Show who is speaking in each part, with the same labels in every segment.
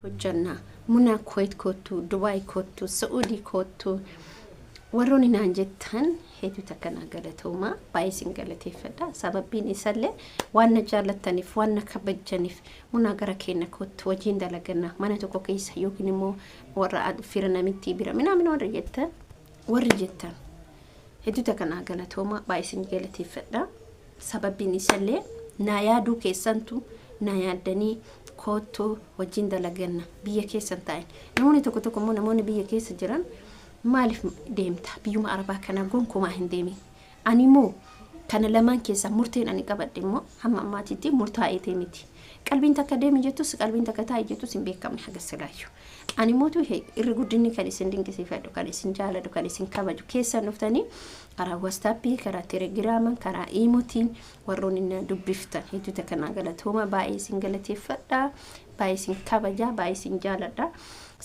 Speaker 1: hojjanna munaa Kuwait kotu dubayi kotu sudii kotu warroonni naan jettan hedduu takkanaa galltomaa baay'isiin galateeffadha sababiin isaallee waan jaallattaniif waan kabajjaniif munaa gara keenya kotu wajjin dalaganna mana tokko keessa yookiin immoo warra fira namitti bira minaa warri jettan hedduu takkanaa galltomaa baay'isiin galateeffadha sababiin isaallee naa yaaduu keessantu naa yaaddanii kotu wajjin dalaganna biyya keessan ta'in namoonni tokko immoo namoonni biyya keessa jiran maaliif deemta biyyuma arabaa kana gonkumaa hin deemin ani moo kana lamaan keessa murteen ani qabadhe immoo hamma ammaatitti murtaa'ee miti qalbiin takka deemi jettus qalbiin takka taa'e jettus hin beekamne haga silaayu ani mootu irri guddinni kan isin dinqisiifadhu kan isin jaaladhu kan isin kabaju keessan dhuftanii karaa WhatsAppii karaa Telegiraaman karaa iimootiin warroonni dubbiftan hedduu takkanaa galltomaa baay'ee isin galateeffadha baay'ee isin kabaja baay'ee isin jaaladha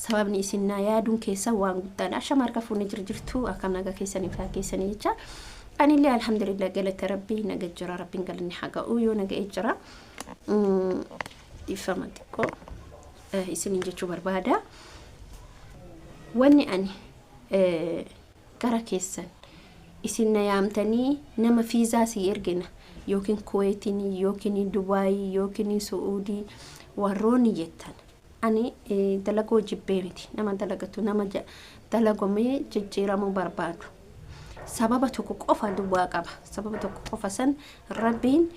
Speaker 1: sababni isin naa yaaduun keessa waan guddaadha ashamarka fuunni jirtu akkam naga keessanii fi keessanii jecha anillee alhamdulillah galata rabbii naga jira rabbiin galanni haga uyoo naga ejjira ifamatico isin jechuu barbaada wanni ani gara keessan isin na yaamtanii nama fiizaa si ergina yookiin Kuwaitiin yookiin dubayi yookiin sudii warroonni jettan ani dalagoo jibbee miti nama dalagatu nama dalagomee jijjiiramuu barbaadu sababa tokko qofa duwwaa qaba sababa tokko qofa san rabbiin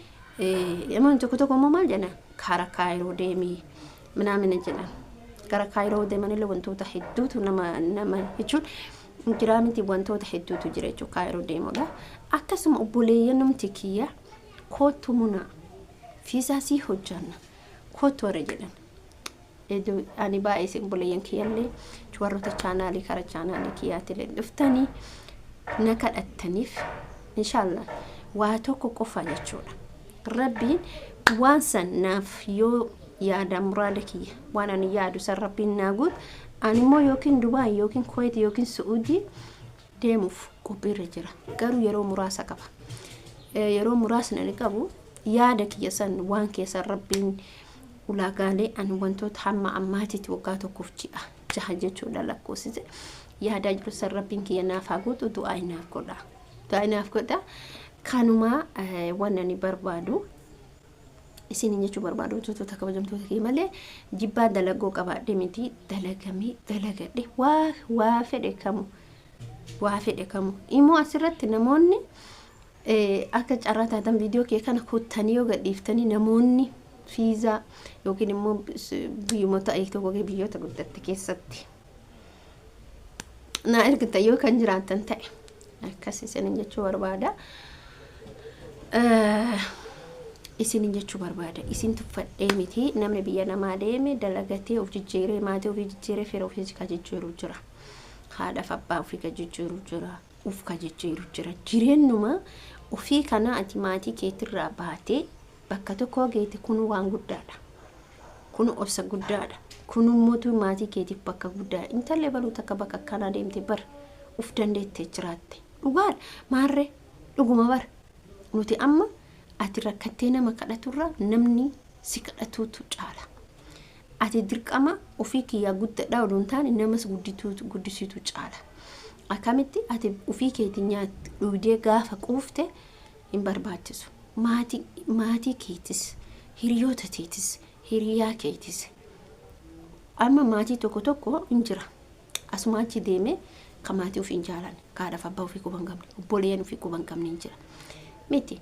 Speaker 1: yaman tokko maal jena kara kaayiroo deemii minamina jedhan gara kaayiroo deemanii wantoota hedduutu nama jechuun jiraamiti wantoota hedduutu jira jechuun kaayiroo deemudha akkasuma obboleeyyan namti kiyya kotu munaa fiizaa si hojjanna kotu warra jedhan ani baay'ee obboleeyyan kiyyallee warroota chaanaalii kara chaanaalii kiyyaatilee dhuftanii na kadhattaniif inshallah waa tokko qofa jechuudha rabbiin waan san naaf yoo yaada muraada kiyya waan ani yaadu san rabbiin naaguut ani immoo yookiin dubayi yookiin Kuwait yookiin sudii deemuuf qophiirra jira garuu yeroo muraasa qaba yeroo muraasni ani qabu yaada kiyya san waan keessa rabbiin ulaagaalee ani wantoota hamma ammaatitti waggaa tokkoof jaha jechuudha lakkoofsise yaada jiru san rabbiin kiyya naaf haguutu du'aa inaaf godha kanuma waan ani barbaadu isin jechuu barbaadu wantoota kabajamtoota kee malee jibbaa dalagoo qabaadhe miti dalagamee dalagadhe waa fedhe kamu immoo asirratti namoonni akka carraataatan viidiyoo kee kana kuttanii yoo gadhiiftanii namoonni fiizaa yookiin immoo biyyummoota tokko biyyoota guddatte keessatti na ergita yoo kan jiraatan ta'e akkas isin jechuu barbaada isin jechuu barbaada isin tuffadhee miti namni biyya namaa deeme dalagatee of jijjiiree maatii of jijjiiree fira of jijjiiruu jira haadhaaf abbaa ofii jijjiiruu jira uf jijjiiruu jira jireenyuma ofii kana ati maatii keetirraa baatee bakka tokko geete kun waan guddaadha kun obsa guddaadha kun mootu maatii keetiif bakka guddaa intallee baluu takka bakka kana deemte bar uf dandeettee jiraatte dhugaadha maarree dhuguma bar nuti amma ati rakkattee nama kadhaturra namni si kadhatuutu caala ati dirqama ofii kiyyaa guddaadha oduun taane namas guddisiitu caala akkamitti ati ofii keetii nyaatti dhugdee gaafa quufte hin barbaachisu maatii keetis hiriyoota keetis hiriyaa keetis amma maatii tokko hin jira asuma achi deeme ka maatii ofii hin jaalan kaadhaaf abbaa ofii quban qabne obboleeyyan ofii quban qabne hin jira miti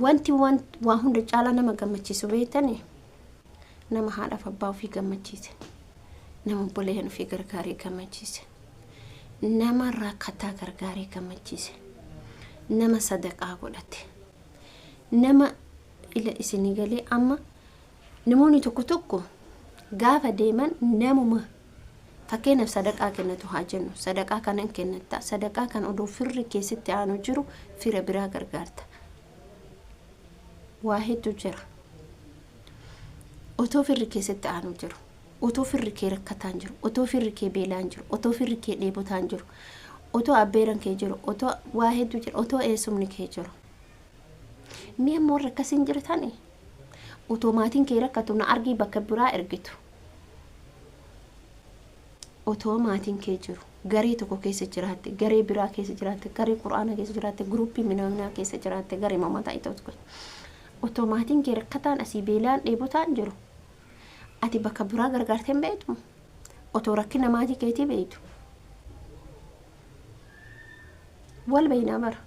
Speaker 1: wanti waan hunda caala nama gammachiisu beetani nama haadhaaf abbaa ofii gammachiise nama obboleeyyan ofii gargaaree gammachiise nama rakkataa gargaaree gammachiise nama sadaqaa godhate nama ila isinii galee amma namoonni tokko gaafa deeman namuma fakkeenyaaf sadaqaa kennatu haa jennu sadaqaa kanan kennatta sadaqaa kan odoo firri keessatti aanu jiru fira biraa gargaarta waa hedduu jira otoo firri keessatti aanu jiru otoo firri kee rakkataan jiru otoo firri kee beelaan jiru otoo firri kee dheebotaan jiru otoo abbeeran kee jiru otoo waa hedduu jira otoo eessumni kee jiru mi'a morra kasin jirtani otomaatiin kee rakkatu na argii bakka biraa ergitu otomaatiin kee jiru garee tokko keessa jiraatte garee biraa keessa jiraatte garee quraana keessa jiraatte gruupii minamnaa keessa jiraatte garee mamata itoo otomaatiin kee rakkataan asii beelaan dheebotaan jiru ati bakka biraa gargaarteen beektu otoo rakkina maatii keetii beektu wal beeynaa bara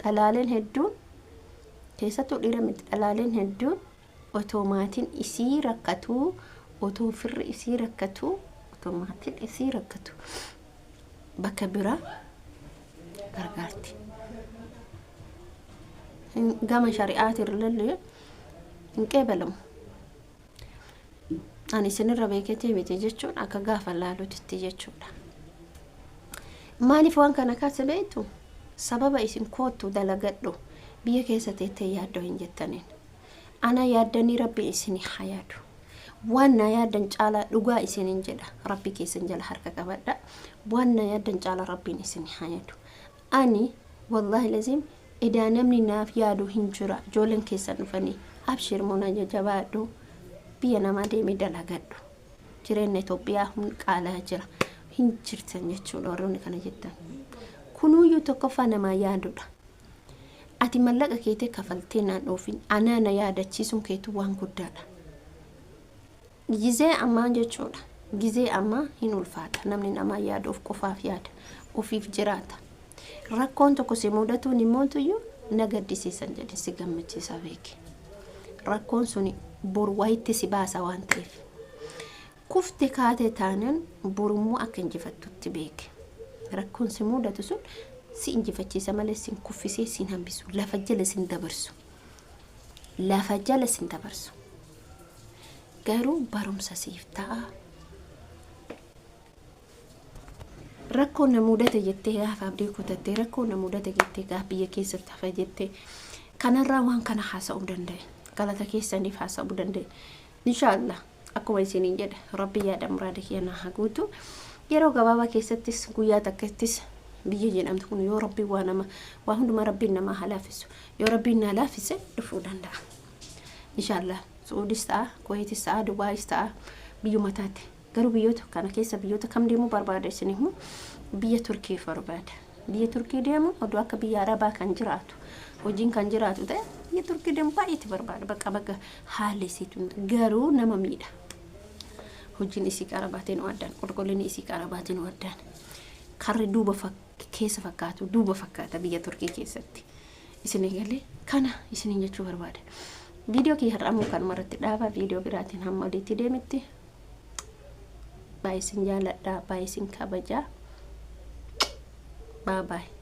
Speaker 1: xalaaleen hedduun keessattuu dhiira miti xalaaleen hedduun otomaatiin isii rakkatu otoo firri isii rakkatu otomaatiin isii rakkatu bakka biraa gargaarti gama shari'aatirrallee hin qeebalamu ani isinirra beeketee miti jechuun akka gaafa laaluutti jechuudha maaliif waan kana kaasa beektu sababa isin kootu dalagadhu biyya keessa teettee yaaddoo hin jettaniin ana yaaddanii rabbi isinii hayaadu waan na yaaddan caalaa dhugaa isiniin jedha rabbi keessan jala harka qabadha waan na yaaddan caalaa rabbiin isinii hayaadu ani wallahi lazim idaa namni naaf yaadu hin jira ijoolleen keessan dhufanii abshir mona jabaadhu biyya namaa deemee dalagadhu jireenya Itoophiyaa hun qaalaa jira hin jirtan jechuudha warroonni kana jettan kunuyyuu tokkoffaa namaa yaadudha ati mallaqa keetii kafaltee naan dhoofin anaa na yaadachiisuun keetu waan guddaadha gizee ammaa jechuudha gizee ammaa hin ulfaata namni namaa yaadu of qofaaf yaada ofiif jiraata rakkoon tokko si mudatuun immoo na gaddisiisan jedhe si gammachiisa beeki rakkoon suni bor wayitti si baasa waan ta'eef kufte kaate taanan borummoo akka injifattutti beeki rakkoon si mudatu sun si injifachiisa malee sin kuffisee sin hambisu lafa jala sin dabarsu garuu barumsa siif ta'a rakkoon na mudate jettee gaafa abdii kutattee rakkoon na mudate jettee gaafa biyya keessatti hafa jettee kanarraa waan kana haasa'uu danda'e galata keessaniif haasa'uu danda'e inshaallah akkuma isiniin jedhe rabbi yaada muraada kiyana haguutu yeroo gabaabaa keessattis guyyaa takkattis biyya jedhamtu kun yoo rabbi waa hunduma rabbiin nama halaafisu yoo rabbiin na halaafise dhufuu danda'a inshaallah Suudis ta'a Kuwaitis ta'a Dubaayis ta'a biyyuma taate garuu biyyoota kana keessa biyyoota kam deemuu barbaada isinihu biyya Turkii barbaada biyya Turkii deemu oduu akka biyya Arabaa kan jiraatu hojiin kan jiraatu ta'e biyya Turkii deemu baay'eetti barbaada bakka haalli isiituun garuu nama miidha hojiin isii qarabaatiin waddaan qulqullinni isii qarabaatiin waddaan karri duuba keessa fakkaatu duuba fakkaata biyya Turkii keessatti isin galee kana isin jechuu barbaada video kii har'amu kan maratti dhaaba video biraatiin hamma walitti deemitti baay'isin jaaladha baay'isin kabajaa bye bye